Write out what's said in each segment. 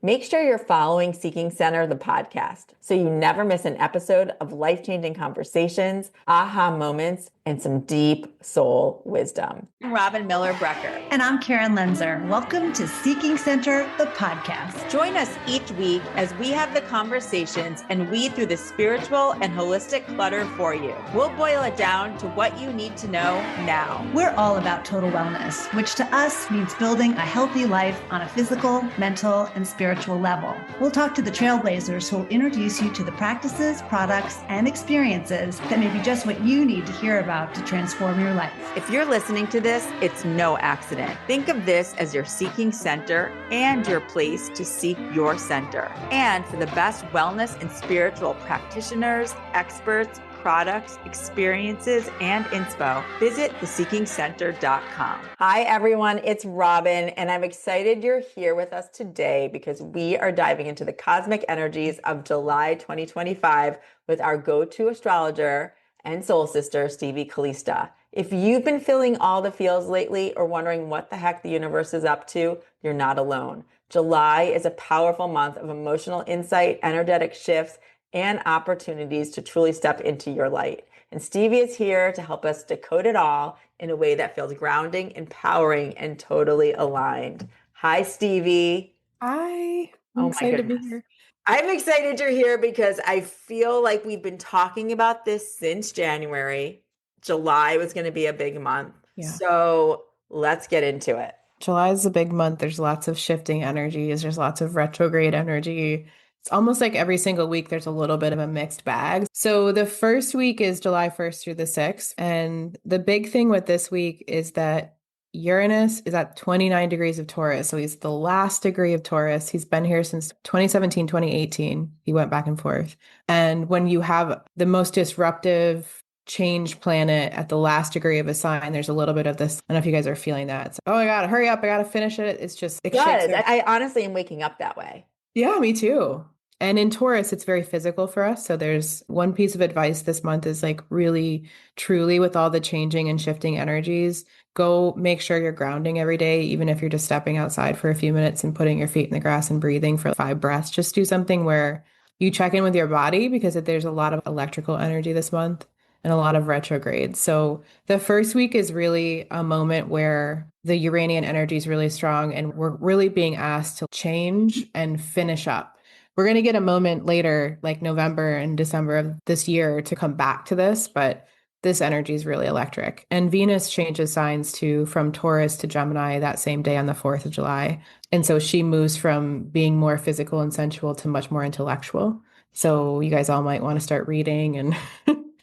Make sure you're following Seeking Center, the podcast, so you never miss an episode of life-changing conversations, aha moments, and some deep soul wisdom. I'm Robin Miller Brecker. And I'm Karen Lenzer. Welcome to Seeking Center, the podcast. Join us each week as we have the conversations and weed through the spiritual and holistic clutter for you. We'll boil it down to what you need to know now. We're all about total wellness, which to us means building a healthy life on a physical, mental, and spiritual level. We'll talk to the trailblazers who will introduce you to the practices, products, and experiences that may be just what you need to hear about to transform your life. If you're listening to this, it's no accident. Think of this as your seeking center and your place to seek your center. And for the best wellness and spiritual practitioners, experts, products, experiences, and inspo, visit theseekingcenter.com. Hi, everyone. It's Robin, and I'm excited you're here with us today because we are diving into the cosmic energies of July 2025 with our go-to astrologer and soul sister, Stevie Calista. If you've been feeling all the feels lately or wondering what the heck the universe is up to, you're not alone. July is a powerful month of emotional insight, energetic shifts, and opportunities to truly step into your light. And Stevie is here to help us decode it all in a way that feels grounding, empowering, and totally aligned. Hi, Stevie. Hi. I'm excited to be here. I'm excited you're here because I feel like we've been talking about this since January. July was going to be a big month. Yeah. So let's get into it. July is a big month. There's lots of shifting energies. There's lots of retrograde energy. It's almost like every single week there's a little bit of a mixed bag. So the first week is July 1st through the 6th. And the big thing with this week is that Uranus is at 29 degrees of Taurus. So he's the last degree of Taurus. He's been here since 2017, 2018. He went back and forth. And when you have the most disruptive change planet at the last degree of a sign, there's a little bit of this. I don't know if you guys are feeling that. It's, oh, I got to hurry up. I got to finish it. It's just, it shakes Good. I honestly am waking up that way. Yeah, me too. And in Taurus, it's very physical for us. So there's one piece of advice this month is like really, truly with all the changing and shifting energies, go make sure you're grounding every day, even if you're just stepping outside for a few minutes and putting your feet in the grass and breathing for 5 breaths. Just do something where you check in with your body because there's a lot of electrical energy this month and a lot of retrogrades. So the first week is really a moment where the Uranian energy is really strong and we're really being asked to change and finish up. We're going to get a moment later, like November and December of this year, to come back to this, but this energy is really electric. And Venus changes signs from Taurus to Gemini that same day on the 4th of July. And so she moves from being more physical and sensual to much more intellectual. So you guys all might want to start reading and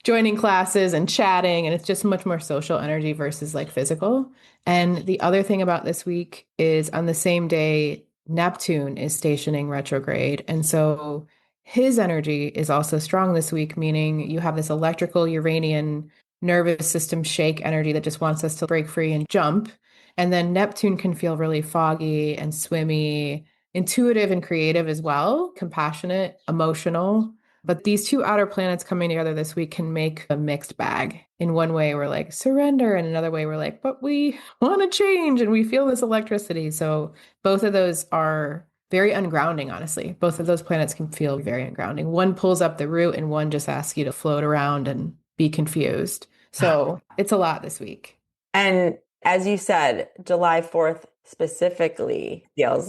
joining classes and chatting. And it's just much more social energy versus like physical. And the other thing about this week is on the same day, Neptune is stationing retrograde. And so his energy is also strong this week, meaning you have this electrical Uranian nervous system shake energy that just wants us to break free and jump. And then Neptune can feel really foggy and swimmy, intuitive and creative as well, compassionate, emotional. But these two outer planets coming together this week can make a mixed bag. In one way, we're like, surrender. And another way, we're like, but we want to change and we feel this electricity. So both of those are very ungrounding, honestly. Both of those planets can feel very ungrounding. One pulls up the root and one just asks you to float around and be confused. So it's a lot this week. And as you said, July 4th specifically feels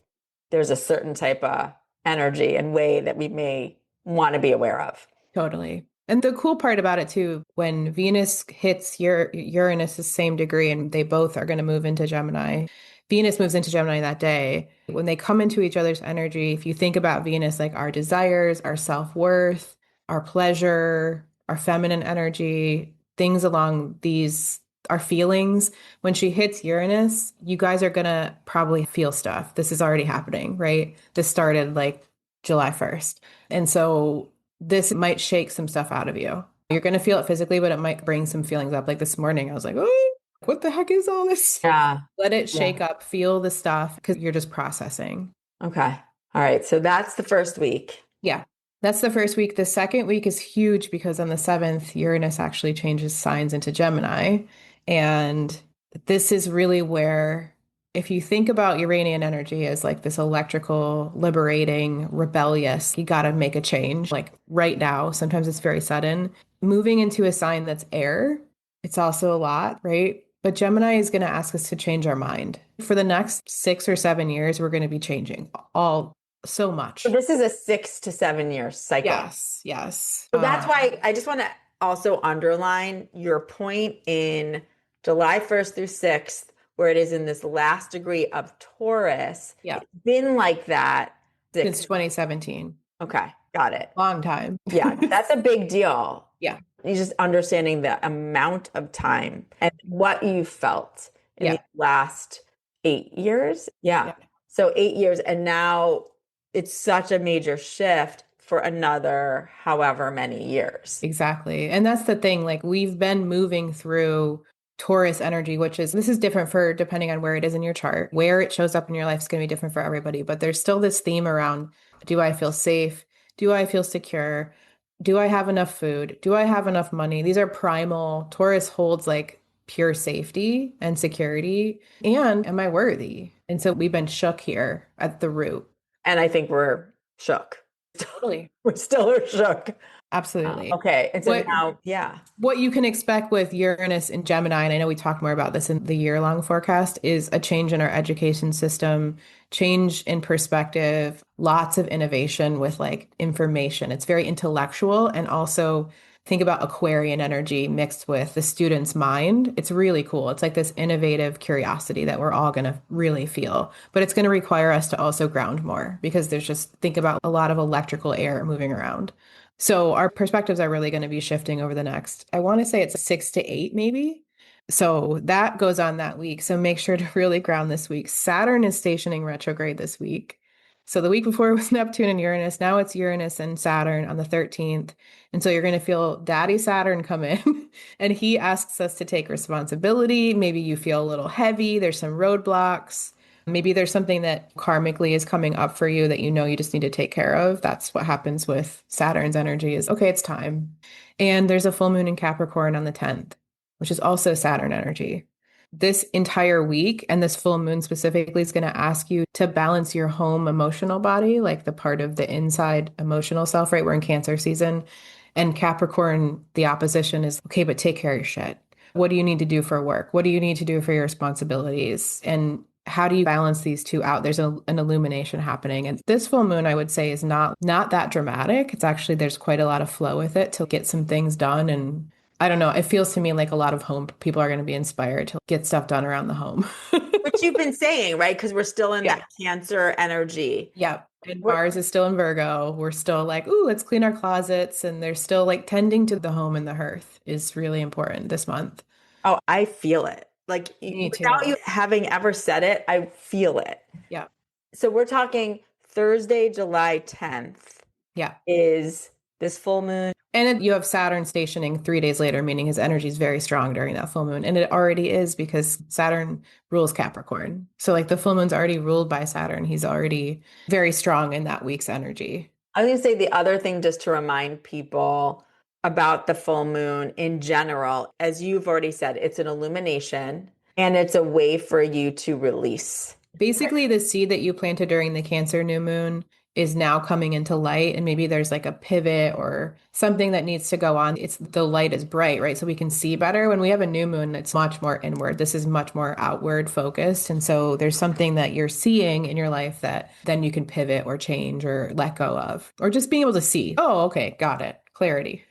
there's a certain type of energy and way that we may want to be aware of. Totally. And the cool part about it too, when Venus hits Uranus' same degree and they both are going to move into Gemini, Venus moves into Gemini that day. When they come into each other's energy, if you think about Venus, like our desires, our self-worth, our pleasure, our feminine energy, things along these, our feelings, when she hits Uranus, you guys are going to probably feel stuff. This is already happening, right? This started like July 1st. And so this might shake some stuff out of you. You're going to feel it physically, but it might bring some feelings up. Like this morning, I was like, oh, what the heck is all this? Yeah. Let it shake up, feel the stuff because you're just processing. Okay. All right. So that's the first week. Yeah. That's the first week. The second week is huge because on the 7th, Uranus actually changes signs into Gemini. And this is really where if you think about Uranian energy as like this electrical, liberating, rebellious, you got to make a change like right now. Sometimes it's very sudden. Moving into a sign that's air, it's also a lot, right? But Gemini is going to ask us to change our mind. For the next 6 or 7 years, we're going to be changing all so much. So this is a 6 to 7 year cycle. Yes, yes. So that's why I just want to also underline your point in July 1st through 6th, where it is in this last degree of Taurus. Yeah. It's been like that Since 2017. Okay, got it. Long time. Yeah, that's a big deal. Yeah. You just understanding the amount of time and what you felt in the last 8 years. Yeah. So 8 years, and now it's such a major shift for another however many years. Exactly. And that's the thing. Like we've been moving through Taurus energy, which is this is different for depending on where it is in your chart. Where it shows up in your life is going to be different for everybody. But there's still this theme around, do I feel safe? Do I feel secure? Do I have enough food? Do I have enough money? These are primal. Taurus holds like pure safety and security. And am I worthy? And so we've been shook here at the root. And I think we're shook. Totally. We still are shook. Absolutely. Okay. And so now, yeah. What you can expect with Uranus and Gemini, and I know we talked more about this in the year-long forecast, is a change in our education system, change in perspective, lots of innovation with like information. It's very intellectual, and also think about Aquarian energy mixed with the student's mind. It's really cool. It's like this innovative curiosity that we're all going to really feel, but it's going to require us to also ground more because there's just, think about a lot of electrical air moving around. So our perspectives are really going to be shifting over the next, I want to say it's 6 to 8 maybe. So that goes on that week. So make sure to really ground this week. Saturn is stationing retrograde this week. So the week before it was Neptune and Uranus. Now it's Uranus and Saturn on the 13th. And so you're going to feel Daddy Saturn come in and he asks us to take responsibility. Maybe you feel a little heavy. There's some roadblocks. Maybe there's something that karmically is coming up for you that you know you just need to take care of. That's what happens with Saturn's energy is, okay, it's time. And there's a full moon in Capricorn on the 10th, which is also Saturn energy. This entire week and this full moon specifically is going to ask you to balance your home emotional body, like the part of the inside emotional self, right? We're in Cancer season. And Capricorn, the opposition is, okay, but take care of your shit. What do you need to do for work? What do you need to do for your responsibilities? And how do you balance these two out? There's an illumination happening. And this full moon, I would say, is not that dramatic. It's actually, there's quite a lot of flow with it to get some things done. And I don't know, it feels to me like a lot of home people are going to be inspired to get stuff done around the home. Which you've been saying, right? Because we're still in that Cancer energy. Yeah. And Mars is still in Virgo. We're still like, ooh, let's clean our closets. And they're still like tending to the home and the hearth is really important this month. Oh, I feel it. Like without you having ever said it, I feel it. Yeah. So we're talking Thursday, July 10th. Yeah. Is this full moon. And then you have Saturn stationing 3 days later, meaning his energy is very strong during that full moon. And it already is because Saturn rules Capricorn. So like the full moon's already ruled by Saturn. He's already very strong in that week's energy. I was going to say the other thing just to remind people about the full moon in general, as you've already said, it's an illumination and it's a way for you to release. Basically, the seed that you planted during the Cancer new moon is now coming into light, and maybe there's like a pivot or something that needs to go on. It's the light is bright, right? So we can see better. When we have a new moon, it's much more inward. This is much more outward focused. And so there's something that you're seeing in your life that then you can pivot or change or let go of, or just being able to see, oh, okay, got it. Clarity.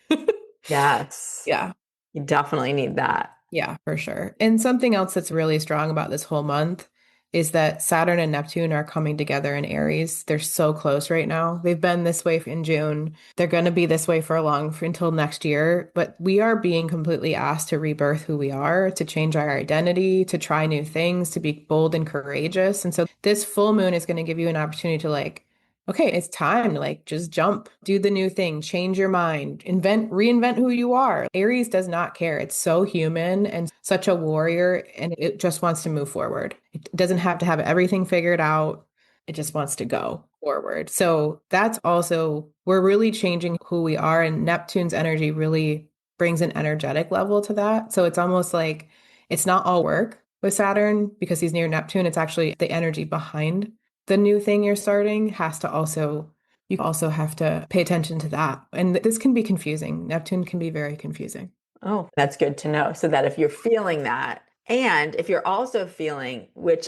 Yes. Yeah. You definitely need that. Yeah, for sure. And something else that's really strong about this whole month is that Saturn and Neptune are coming together in Aries. They're so close right now. They've been this way in June. They're going to be this way for until next year. But we are being completely asked to rebirth who we are, to change our identity, to try new things, to be bold and courageous. And so this full moon is going to give you an opportunity to like, okay, it's time to like just jump, do the new thing, change your mind, reinvent who you are. Aries does not care. It's so human and such a warrior, and it just wants to move forward. It doesn't have to have everything figured out. It just wants to go forward. So that's also, we're really changing who we are, and Neptune's energy really brings an energetic level to that. So it's almost like it's not all work, with Saturn because he's near Neptune. It's actually the energy behind the new thing you're starting has to also, you also have to pay attention to that. And this can be confusing. Neptune can be very confusing. Oh, that's good to know. So that if you're feeling that, and if you're also feeling, which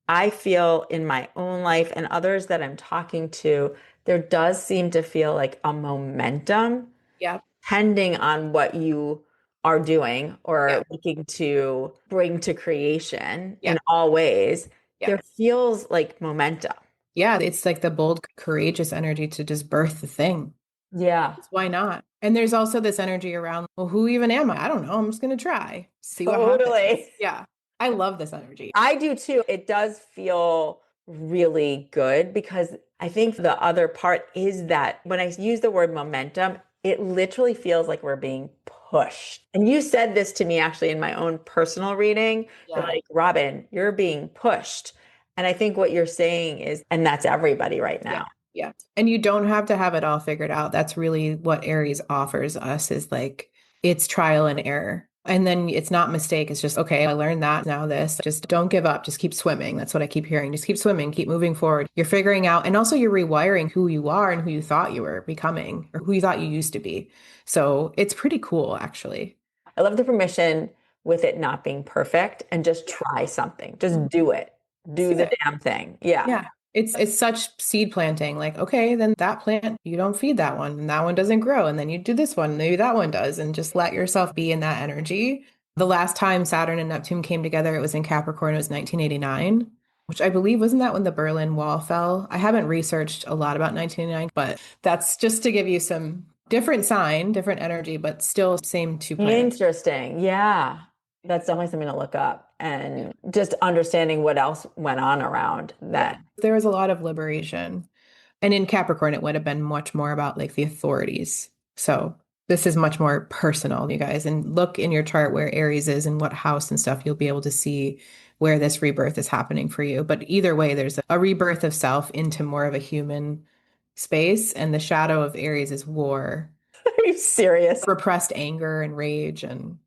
I feel in my own life and others that I'm talking to, there does seem to feel like a momentum Yeah. depending on what you are doing or Yeah. looking to bring to creation Yeah. in all ways. Yeah. There feels like momentum. Yeah. It's like the bold, courageous energy to just birth the thing. Yeah, Why not? And there's also this energy around, well, who even am I? I don't know. I'm just going to try, see what happens. totally. Yeah. I love this energy. I do too. It does feel really good because I think the other part is that when I use the word momentum, it literally feels like we're being pushed. And you said this to me actually in my own personal reading. You're Yeah. like, Robin, you're being pushed. And I think what you're saying is, and that's everybody right Yeah. now. Yeah. And you don't have to have it all figured out. That's really what Aries offers us is like it's trial and error. And then it's not mistake. It's just, okay, I learned that. Now this. Just don't give up. Just keep swimming. That's what I keep hearing. Just keep swimming, keep moving forward. You're figuring out, and also you're rewiring who you are and who you thought you were becoming or who you thought you used to be. So it's pretty cool, actually. I love the permission with it not being perfect and just Yeah. try something. Just do it. Let's Do do the it. damn thing. Yeah. Yeah. It's such seed planting. Like, okay, then that plant, you don't feed that one, and that one doesn't grow. And then you do this one, maybe that one does, and just let yourself be in that energy. The last time Saturn and Neptune came together, it was in Capricorn, it was 1989, which I believe wasn't that when the Berlin Wall fell? I haven't researched a lot about 1989, but that's just to give you some different sign, different energy, but still same two planets. Interesting. Yeah. That's definitely something to look up and just understanding what else went on around Yeah. that. There was a lot of liberation. And in Capricorn, it would have been much more about like the authorities. So this is much more personal, you guys. And look in your chart where Aries is and what house and stuff, you'll be able to see where this rebirth is happening for you. But either way, there's a rebirth of self into more of a human space. And the shadow of Aries is war, Are you serious? repressed anger and rage. And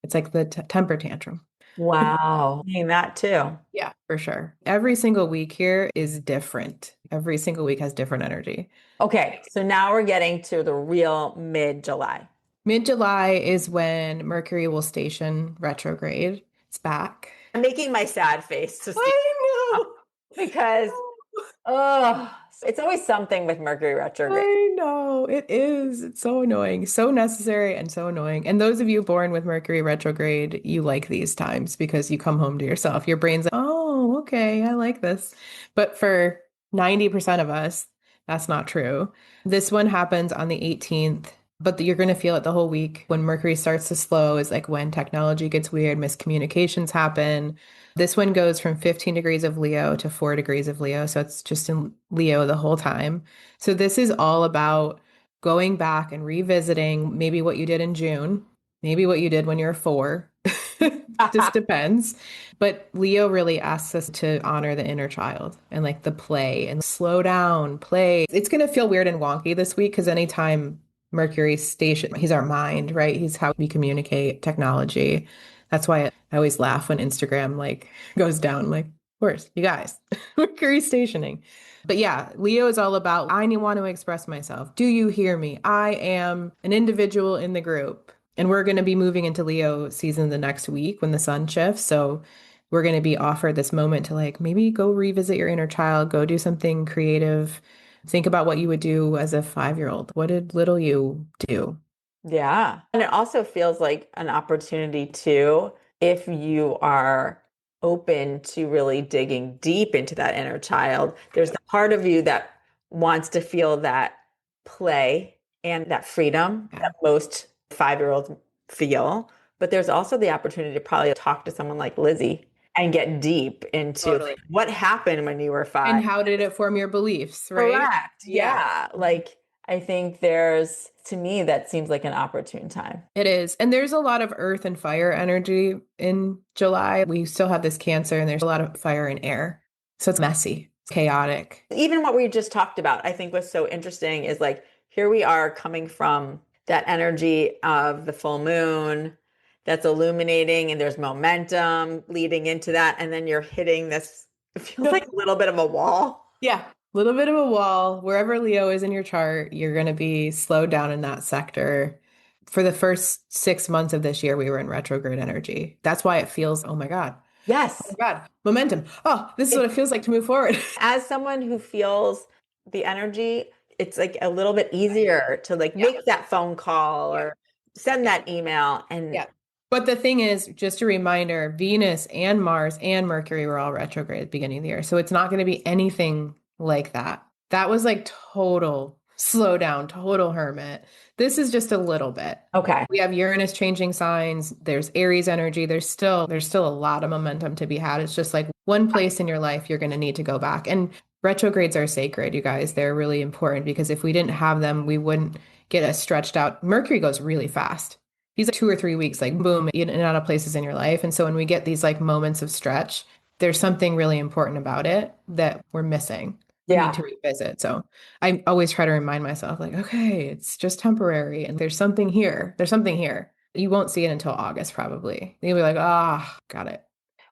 it's like the temper tantrum. Wow. Seeing that too. Yeah, for sure. Every single week here is different. Every single week has different energy. Okay. So now we're getting to the real mid-July. Mid-July is when Mercury will station retrograde. It's back. I'm making my sad face to see I know. because oh, it's always something with Mercury retrograde. I know. It is. It's so annoying. So necessary and so annoying. And those of you born with Mercury retrograde, you like these times because you come home to yourself. Your brain's like, oh, okay, I like this. But for 90% of us, that's not true. This one happens on the 18th, but you're going to feel it the whole week. When Mercury starts to slow is like when technology gets weird, miscommunications happen. This one goes from 15 degrees of Leo to 4 degrees of Leo. So it's just in Leo the whole time. So this is all about going back and revisiting maybe what you did in June, maybe what you did when you were 4. Just depends. But Leo really asks us to honor the inner child and like the play and slow down, play. It's going to feel weird and wonky this week because anytime Mercury's station, he's our mind, right? He's how we communicate, technology. That's why I always laugh when Instagram like goes down. Like, of course, you guys, Mercury stationing. But yeah, Leo is all about, I want to express myself. Do you hear me? I am an individual in the group. And we're going to be moving into Leo season the next week when the sun shifts. So we're going to be offered this moment to like maybe go revisit your inner child, go do something creative. Think about what you would do as a 5-year-old. What did little you do? Yeah. And it also feels like an opportunity too, if you are open to really digging deep into that inner child. There's the part of you that wants to feel that play and that freedom Yeah. that most 5-year-olds feel. But there's also the opportunity to probably talk to someone like Lizzie and get deep into Totally. what happened when you were 5. And how did it form your beliefs, right? Correct. Yeah. Like I think there's, to me, that seems like an opportune time. It is. And there's a lot of earth and fire energy in July. We still have this Cancer and there's a lot of fire and air. So it's messy, chaotic. Even what we just talked about, I think was so interesting is like, here we are coming from that energy of the full moon, that's illuminating and there's momentum leading into that. And then you're hitting this, it feels like a little bit of a wall. Yeah. A little bit of a wall. Wherever Leo is in your chart, you're going to be slowed down in that sector. For the first 6 months of this year, we were in retrograde energy. That's why it feels, oh my God. Yes. Oh my God. Momentum. Oh, this is what it feels like to move forward. As someone who feels the energy, it's like a little bit easier to like make that phone call or send that email. And yeah. But the thing is, just a reminder, Venus and Mars and Mercury were all retrograde at the beginning of the year. So it's not going to be anything like that. That was like total slowdown, total hermit. This is just a little bit. okay. We have Uranus changing signs. There's Aries energy. There's still a lot of momentum to be had. It's just like one place in your life you're going to need to go back. And retrogrades are sacred, you guys. They're really important because if we didn't have them, we wouldn't get as stretched out. Mercury goes really fast. He's like 2 or 3 weeks, like boom, in and out of places in your life. And so when we get these like moments of stretch, there's something really important about it that we're missing. We Yeah. need to revisit. So I always try to remind myself, like, okay, it's just temporary. And there's something here. There's something here. You won't see it until August, probably. You'll be like, ah, got it.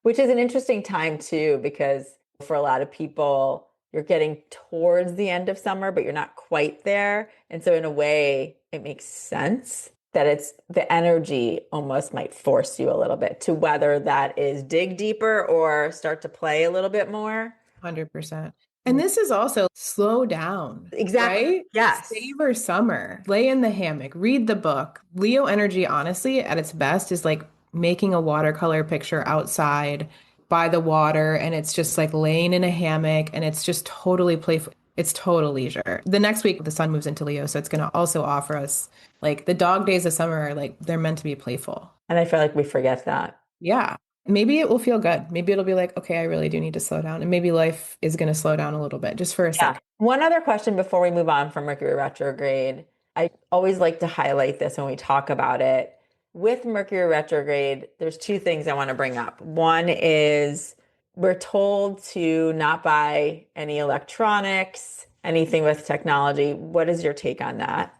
Which is an interesting time too, because for a lot of people, you're getting towards the end of summer, but you're not quite there. And so in a way, it makes sense that it's the energy almost might force you a little bit to whether that is dig deeper or start to play a little bit more. 100%. And this is also slow down. Exactly. Right? Yes. Savor summer. Lay in the hammock. Read the book. Leo energy, honestly, at its best is like making a watercolor picture outside by the water. And it's just like laying in a hammock and it's just totally playful. It's total leisure. The next week, the sun moves into Leo. So it's going to also offer us like the dog days of summer are like, they're meant to be playful. And I feel like we forget that. Yeah. Maybe it will feel good. Maybe it'll be like, okay, I really do need to slow down. And maybe life is going to slow down a little bit just for a second. One other question before we move on from Mercury retrograde. I always like to highlight this when we talk about it. With Mercury retrograde, there's two things I want to bring up. One is we're told to not buy any electronics, anything with technology. What is your take on that?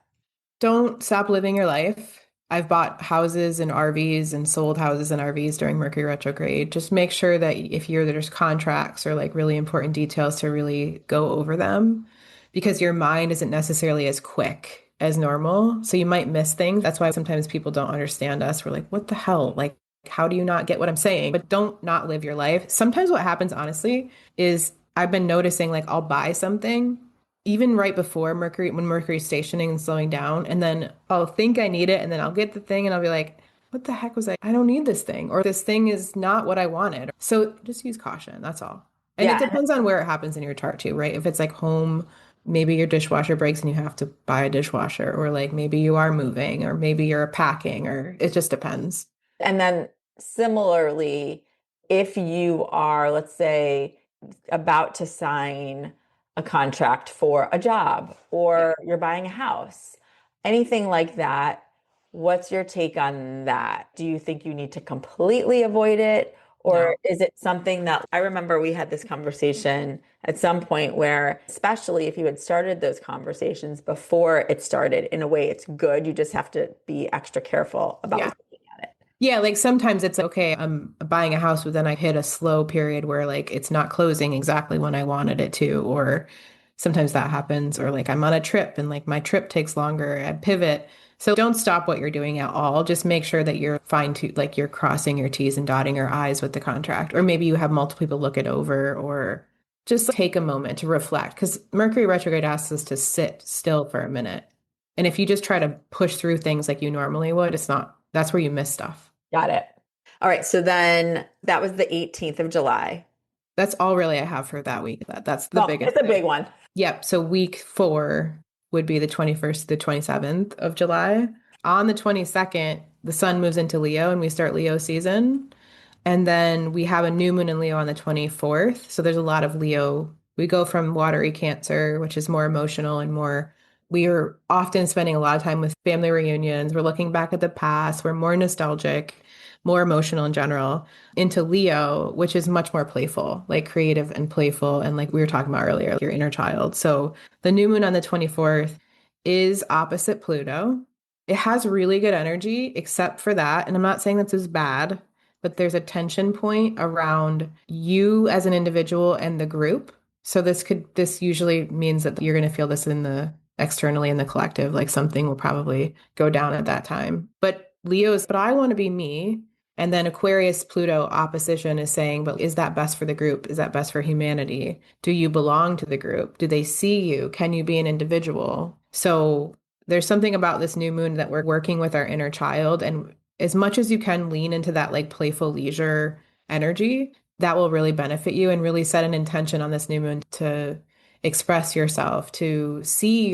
Don't stop living your life. I've bought houses and RVs and sold houses and RVs during Mercury retrograde. Just make sure that if there's contracts or like really important details to really go over them because your mind isn't necessarily as quick as normal. So you might miss things. That's why sometimes people don't understand us. We're like, what the hell? Like, how do you not get what I'm saying? But don't not live your life. Sometimes what happens, honestly, is I've been noticing like I'll buy something even right before Mercury, when Mercury's stationing and slowing down, and then I'll think I need it, and then I'll get the thing, and I'll be like, what the heck was I don't need this thing, or this thing is not what I wanted. So just use caution, that's all. And it depends on where it happens in your chart too, right? If it's like home, maybe your dishwasher breaks and you have to buy a dishwasher, or like maybe you are moving, or maybe you're packing, or it just depends. And then similarly, if you are, let's say, about to sign a contract for a job or you're buying a house, anything like that, what's your take on that? Do you think you need to completely avoid it? Or is it something that I remember we had this conversation at some point where, especially if you had started those conversations before it started, in a way it's good. You just have to be extra careful about looking at it. Yeah, like sometimes it's okay, I'm buying a house, but then I hit a slow period where like it's not closing exactly when I wanted it to, or sometimes that happens, or like I'm on a trip and like my trip takes longer, I pivot. So don't stop what you're doing at all. Just make sure that you're like you're crossing your T's and dotting your I's with the contract, or maybe you have multiple people look it over, or just take a moment to reflect because Mercury retrograde asks us to sit still for a minute. And if you just try to push through things like you normally would, that's where you miss stuff. Got it. All right. So then that was the 18th of July. That's all really I have for that week. That's the biggest. It's a big one. Yep. So week 4 would be the 21st to the 27th of July. On the 22nd, the sun moves into Leo and we start Leo season. And then we have a new moon in Leo on the 24th. So there's a lot of Leo. We go from watery Cancer, which is more emotional and we are often spending a lot of time with family reunions. We're looking back at the past. We're more nostalgic, more emotional in general, into Leo, which is much more playful, like creative and playful. And like we were talking about earlier, your inner child. So the new moon on the 24th is opposite Pluto. It has really good energy, except for that. And I'm not saying this is bad, but there's a tension point around you as an individual and the group. So this usually means that you're going to feel this in the externally in the collective, like something will probably go down at that time. But Leo's, but I want to be me. And then Aquarius Pluto opposition is saying, but is that best for the group? Is that best for humanity? Do you belong to the group? Do they see you? Can you be an individual? So there's something about this new moon that we're working with our inner child. And as much as you can lean into that like playful leisure energy, that will really benefit you and really set an intention on this new moon to express yourself, to see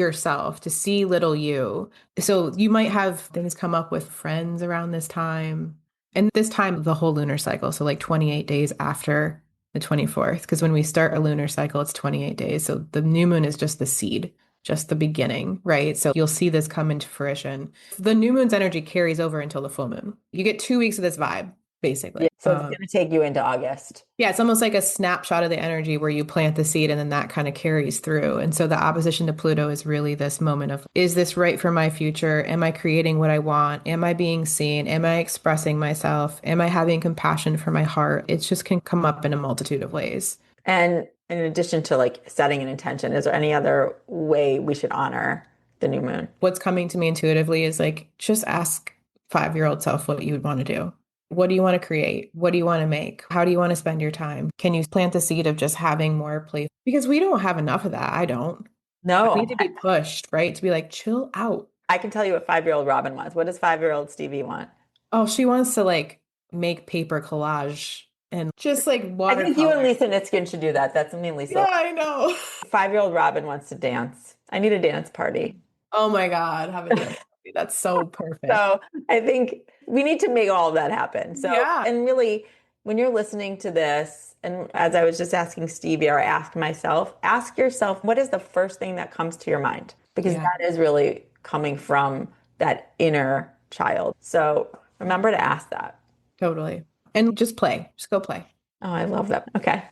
little you. So you might have things come up with friends around this time. And this time, the whole lunar cycle. So like 28 days after the 24th, because when we start a lunar cycle, it's 28 days. So the new moon is just the seed, just the beginning, right? So you'll see this come into fruition. The new moon's energy carries over until the full moon. You get 2 weeks of this vibe, basically. Yeah, so it's going to take you into August. Yeah, it's almost like a snapshot of the energy where you plant the seed and then that kind of carries through. And so the opposition to Pluto is really this moment of, is this right for my future? Am I creating what I want? Am I being seen? Am I expressing myself? Am I having compassion for my heart? It just can come up in a multitude of ways. And in addition to like setting an intention, is there any other way we should honor the new moon? What's coming to me intuitively is like, just ask 5-year-old self what you would want to do. What do you want to create? What do you want to make? How do you want to spend your time? Can you plant the seed of just having more play? Because we don't have enough of that. I don't. No. I need to be pushed, right? To be like, chill out. I can tell you what 5-year-old Robin wants. What does 5-year-old Stevie want? Oh, she wants to like make paper collage and just like watercolor. I think you and Lisa Nitskin should do that. That's something Lisa. Yeah, I know. 5-year-old Robin wants to dance. I need a dance party. Oh my God, have a dance party. That's so perfect. So I think we need to make all of that happen. So, yeah. And really, when you're listening to this, and as I was just asking Stevie, or I asked myself, ask yourself, what is the first thing that comes to your mind? Because that is really coming from that inner child. So remember to ask that. Totally. And just play. Just go play. Oh, I love that. Okay.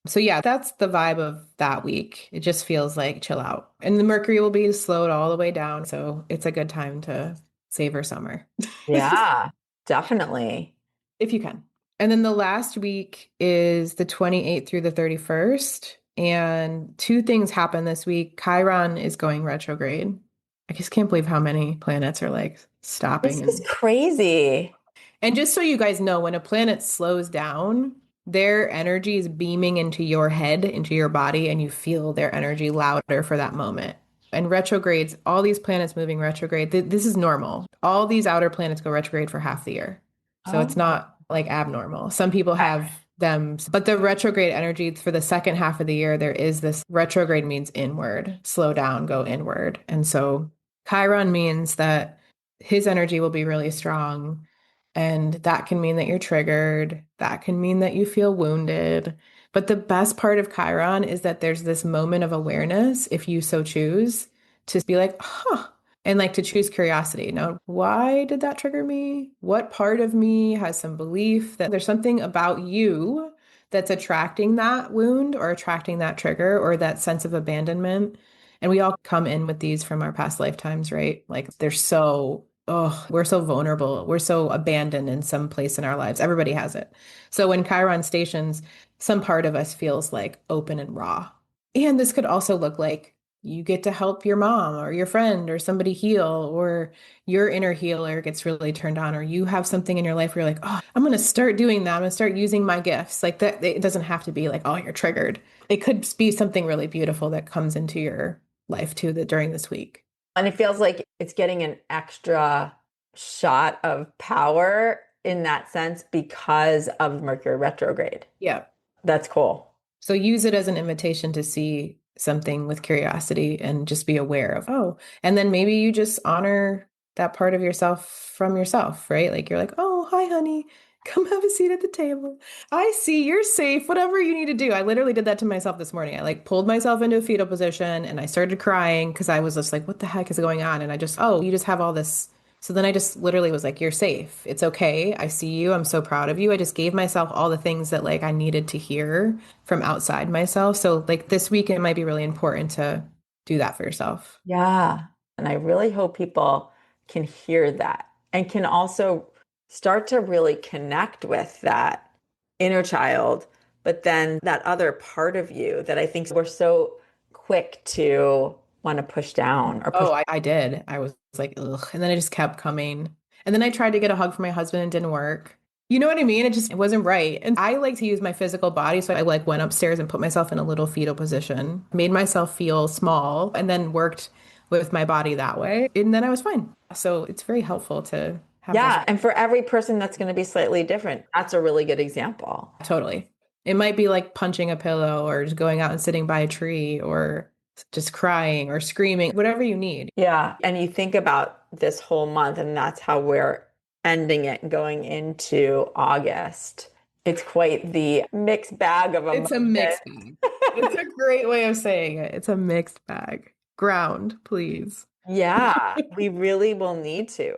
So yeah, that's the vibe of that week. It just feels like chill out. And the Mercury will be slowed all the way down. So it's a good time to savor summer. Yeah, definitely. If you can. And then the last week is the 28th through the 31st. And 2 things happen this week. Chiron is going retrograde. I just can't believe how many planets are like stopping. This is crazy. And just so you guys know, when a planet slows down, their energy is beaming into your head, into your body, and you feel their energy louder for that moment. And retrogrades, all these planets moving retrograde, this is normal. All these outer planets go retrograde for half the year. So it's not like abnormal. Some people have them, but the retrograde energy for the second half of the year, there is this retrograde means inward, slow down, go inward. And so Chiron means that his energy will be really strong. And that can mean that you're triggered. That can mean that you feel wounded. But the best part of Chiron is that there's this moment of awareness, if you so choose, to be like, huh, and like to choose curiosity. Now, why did that trigger me? What part of me has some belief that there's something about you that's attracting that wound or attracting that trigger or that sense of abandonment? And we all come in with these from our past lifetimes, right? Like they're so we're so vulnerable. We're so abandoned in some place in our lives. Everybody has it. So when Chiron stations, some part of us feels like open and raw. And this could also look like you get to help your mom or your friend or somebody heal, or your inner healer gets really turned on, or you have something in your life where you're like, oh, I'm going to start doing that. I'm going to start using my gifts. Like that, it doesn't have to be like, oh, you're triggered. It could be something really beautiful that comes into your life too, that during this week. And it feels like it's getting an extra shot of power in that sense because of Mercury retrograde. Yeah. That's cool. So use it as an invitation to see something with curiosity and just be aware of, oh, and then maybe you just honor that part of yourself from yourself, right? Like you're like, oh, hi, honey. Come have a seat at the table. I see you're safe, whatever you need to do. I literally did that to myself this morning. I like pulled myself into a fetal position and I started crying because I was just like, what the heck is going on? And I just, oh, you just have all this. So then I just literally was like, you're safe. It's okay. I see you. I'm so proud of you. I just gave myself all the things that like I needed to hear from outside myself. So like this week, it might be really important to do that for yourself. Yeah. And I really hope people can hear that and can also start to really connect with that inner child, but then that other part of you that I think we're so quick to want to push down or push. Oh, I did. I was like, ugh. And then it just kept coming. And then I tried to get a hug from my husband and it didn't work. You know what I mean? It wasn't right. And I like to use my physical body. So I like went upstairs and put myself in a little fetal position, made myself feel small, and then worked with my body that way. And then I was fine. So it's very helpful to have Yeah. those. And for every person, that's going to be slightly different. That's a really good example. Totally. It might be like punching a pillow or just going out and sitting by a tree or just crying or screaming, whatever you need. Yeah. And you think about this whole month, and that's how we're ending it and going into August. It's quite the mixed bag of emotions. It's a mixed bag. It's a great way of saying it. It's a mixed bag. Ground, please. Yeah, we really will need to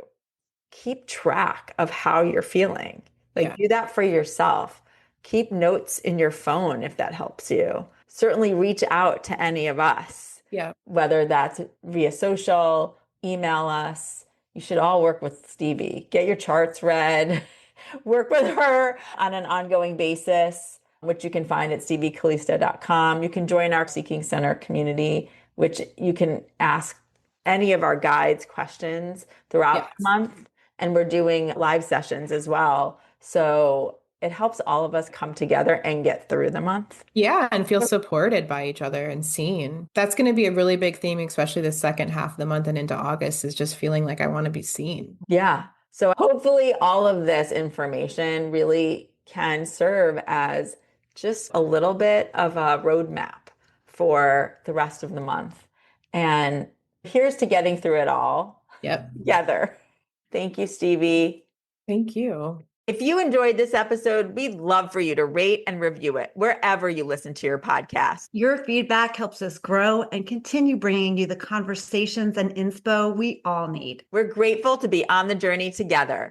keep track of how you're feeling. Like, Yeah. do that for yourself. Keep notes in your phone if that helps you. Certainly reach out to any of us, Yeah. whether that's via social, email us. You should all work with Stevie. Get your charts read, work with her on an ongoing basis, which you can find at steviecalista.com. You can join our Seeking Center community, which you can ask any of our guides questions throughout the month. And we're doing live sessions as well. So it helps all of us come together and get through the month. Yeah, and feel supported by each other and seen. That's going to be a really big theme, especially the second half of the month and into August, is just feeling like I want to be seen. Yeah. So hopefully all of this information really can serve as just a little bit of a roadmap for the rest of the month. And here's to getting through it all together. Thank you, Stevie. Thank you. If you enjoyed this episode, we'd love for you to rate and review it wherever you listen to your podcast. Your feedback helps us grow and continue bringing you the conversations and inspo we all need. We're grateful to be on the journey together.